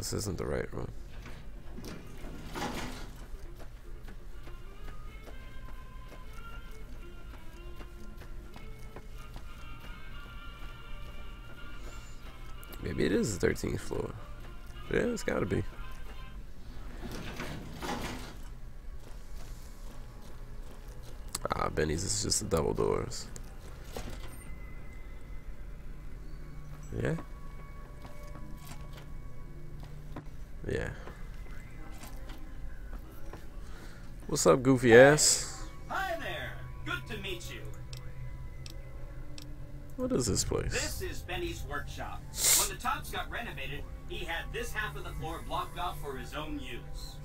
this isn't the right room. Maybe it is the 13th floor. Yeah, it's gotta be. Ah, Benny's is just the double doors. Yeah? Yeah. What's up, goofy ass? Hi there. Good to meet you. What is this place? This is Benny's workshop. When the tops got renovated, he had this half of the floor blocked off for his own use.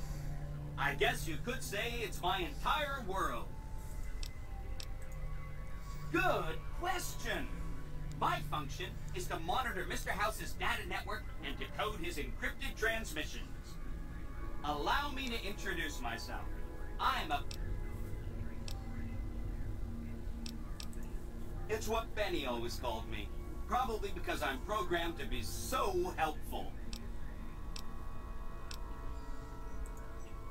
I guess you could say it's my entire world. Good question. My function is to monitor Mr. House's data network and decode his encrypted transmissions. Allow me to introduce myself. I'm a... It's what Benny always called me. Probably because I'm programmed to be so helpful.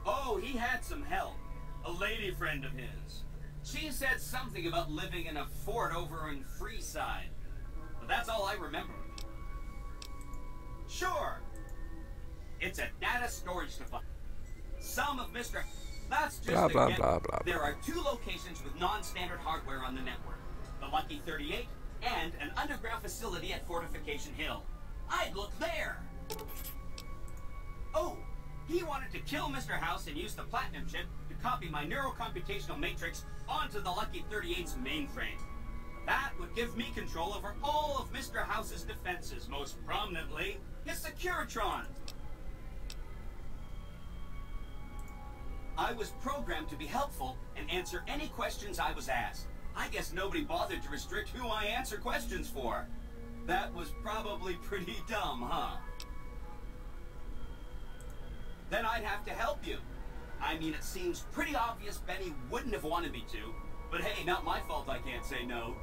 Oh, he had some help. A lady friend of his. She said something about living in a fort over in Freeside. But that's all I remember. Sure. It's a data storage device. Some of Mr. That's just blah, blah, a blah, blah. There are 2 locations with non-standard hardware on the network. The Lucky 38 and an underground facility at Fortification Hill. I'd look there. Oh, he wanted to kill Mr. House and use the Platinum chip to copy my neurocomputational matrix onto the Lucky 38's mainframe. That would give me control over all of Mr. House's defenses, most prominently his Securitron. I was programmed to be helpful and answer any questions I was asked. I guess nobody bothered to restrict who I answer questions for. That was probably pretty dumb, huh? Then I'd have to help you. I mean, it seems pretty obvious Benny wouldn't have wanted me to, but hey, not my fault I can't say no.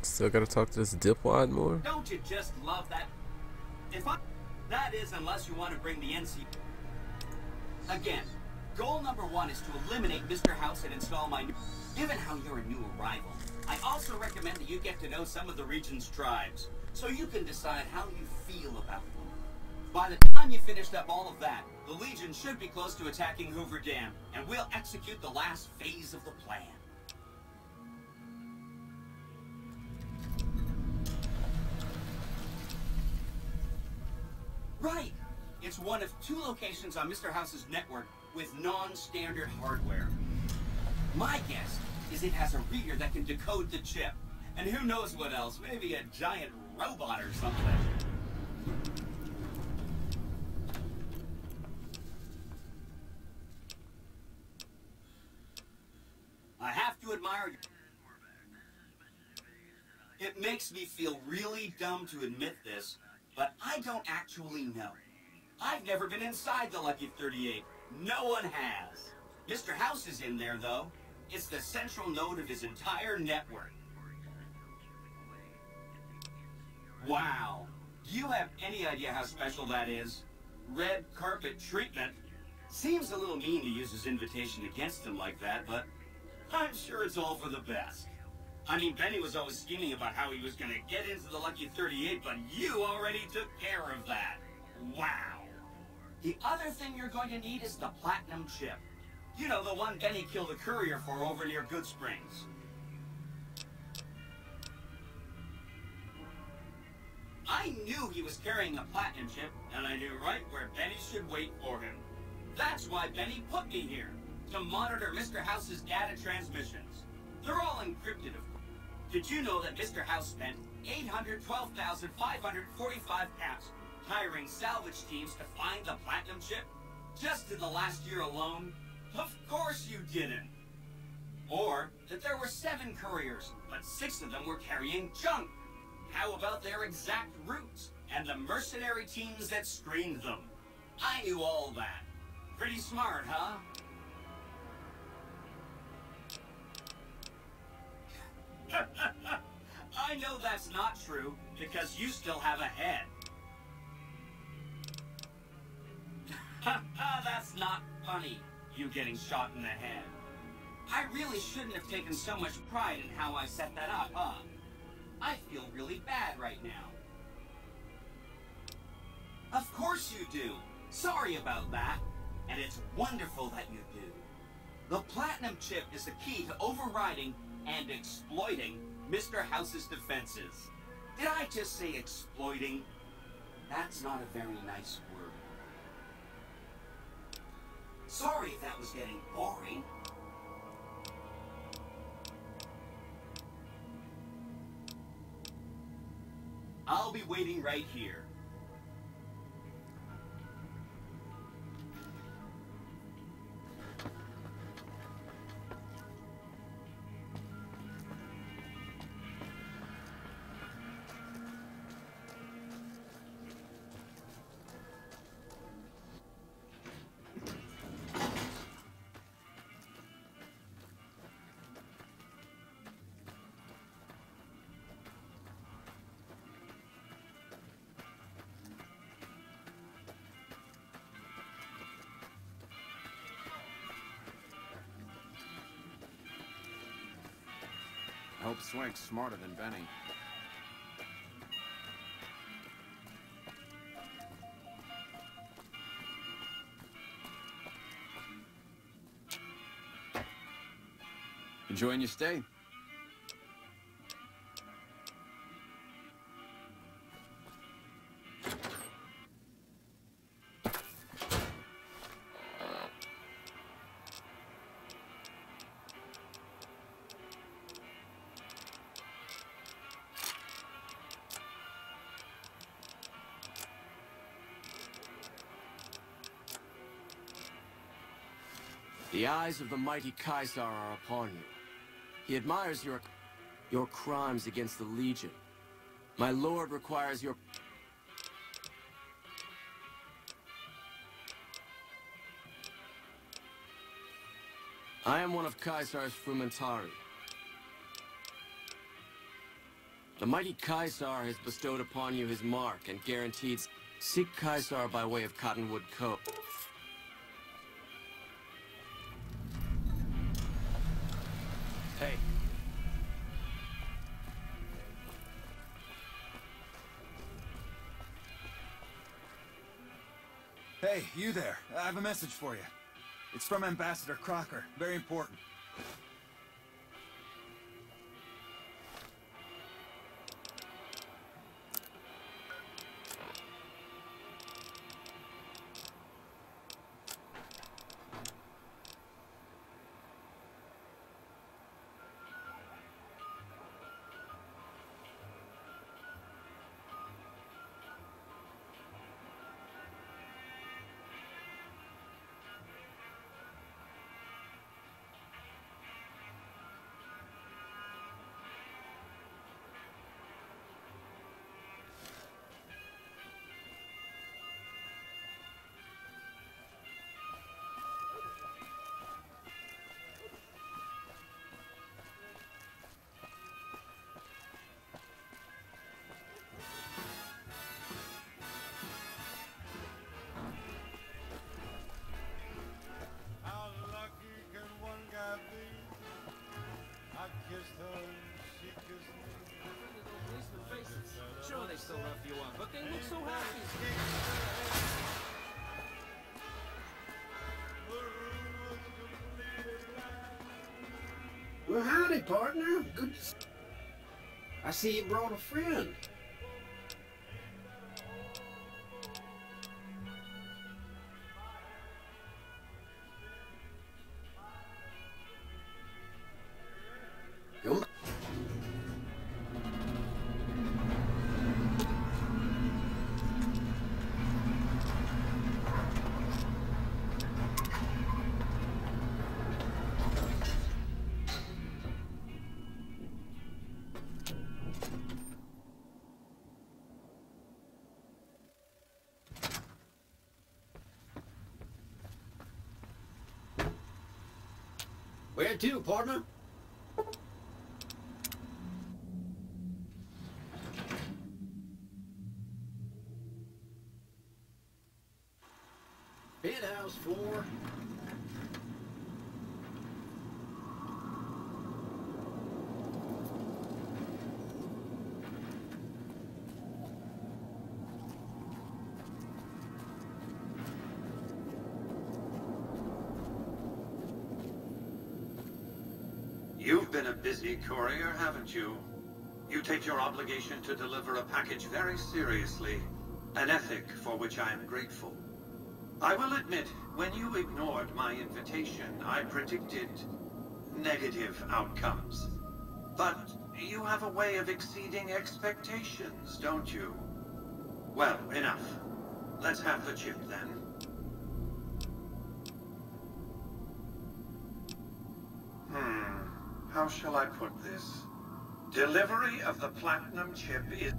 Still gotta talk to this dipwad more? Don't you just love that? That is, unless you want to bring the NC... Again, goal number 1 is to eliminate Mr. House and install my new... Given how you're a new arrival, I also recommend that you get to know some of the region's tribes, so you can decide how you feel about them. By the time you finished up all of that, the Legion should be close to attacking Hoover Dam, and we'll execute the last phase of the plan. Right! It's one of 2 locations on Mr. House's network with non-standard hardware. My guess is it has a reader that can decode the chip. And who knows what else, maybe a giant robot or something. I have to admire you. It makes me feel really dumb to admit this, but I don't actually know. I've never been inside the Lucky 38. No one has. Mr. House is in there, though. It's the central node of his entire network. Wow. Do you have any idea how special that is? Red carpet treatment. Seems a little mean to use his invitation against him like that, but I'm sure it's all for the best. I mean, Benny was always scheming about how he was going to get into the Lucky 38, but you already took care of that. Wow. The other thing you're going to need is the Platinum chip. You know, the one Benny killed a courier for over near Good Springs. I knew he was carrying a Platinum chip, and I knew right where Benny should wait for him. That's why Benny put me here, to monitor Mr. House's data transmissions. They're all encrypted, of course. Did you know that Mr. House spent 812,545 pounds hiring salvage teams to find the platinum chip? Just in the last year alone? Of course you didn't. Or that there were 7 couriers, but 6 of them were carrying junk. How about their exact routes and the mercenary teams that screened them? I knew all that. Pretty smart, huh? I know that's not true, because you still have a head. That's not funny, you getting shot in the head. I really shouldn't have taken so much pride in how I set that up, huh? I feel really bad right now. Of course you do. Sorry about that. And it's wonderful that you do. The platinum chip is the key to overriding and exploiting Mr. House's defenses. Did I just say exploiting? That's not a very nice word. Sorry if that was getting boring. I'll be waiting right here. I hope Swank's smarter than Benny. Enjoying your stay? The eyes of the mighty Hheeiitthh are upon you. He admires your crimes against the Legion. My lord requires your... I am one of Hheeiitth's frumentari. The mighty Hheeiitth has bestowed upon you his mark and guaranteed... Seek Hheeiitth by way of Cottonwood Cove. Hey. Hey, you there. I have a message for you. It's from Ambassador Crocker. Very important. Sure, they still rough you up, but they look so happy. Well, howdy, partner. Good to see you. I see you brought a friend. Where to, partner? Penthouse floor. You've been a busy courier, haven't you? You take your obligation to deliver a package very seriously, an ethic for which I am grateful. I will admit, when you ignored my invitation, I predicted negative outcomes. But you have a way of exceeding expectations, don't you? Well, enough. Let's have the chip then. How shall I put this? Delivery of the platinum chip is...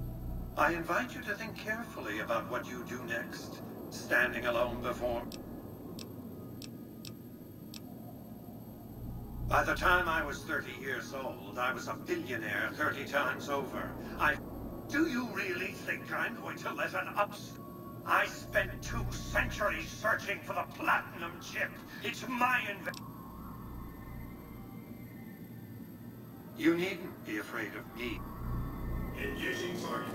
I invite you to think carefully about what you do next. Standing alone before... By the time I was 30 years old, I was a billionaire 30 times over. Do you really think I'm going to let an I spent 2 centuries searching for the platinum chip. It's my invention. You needn't be afraid of me. Engaging target.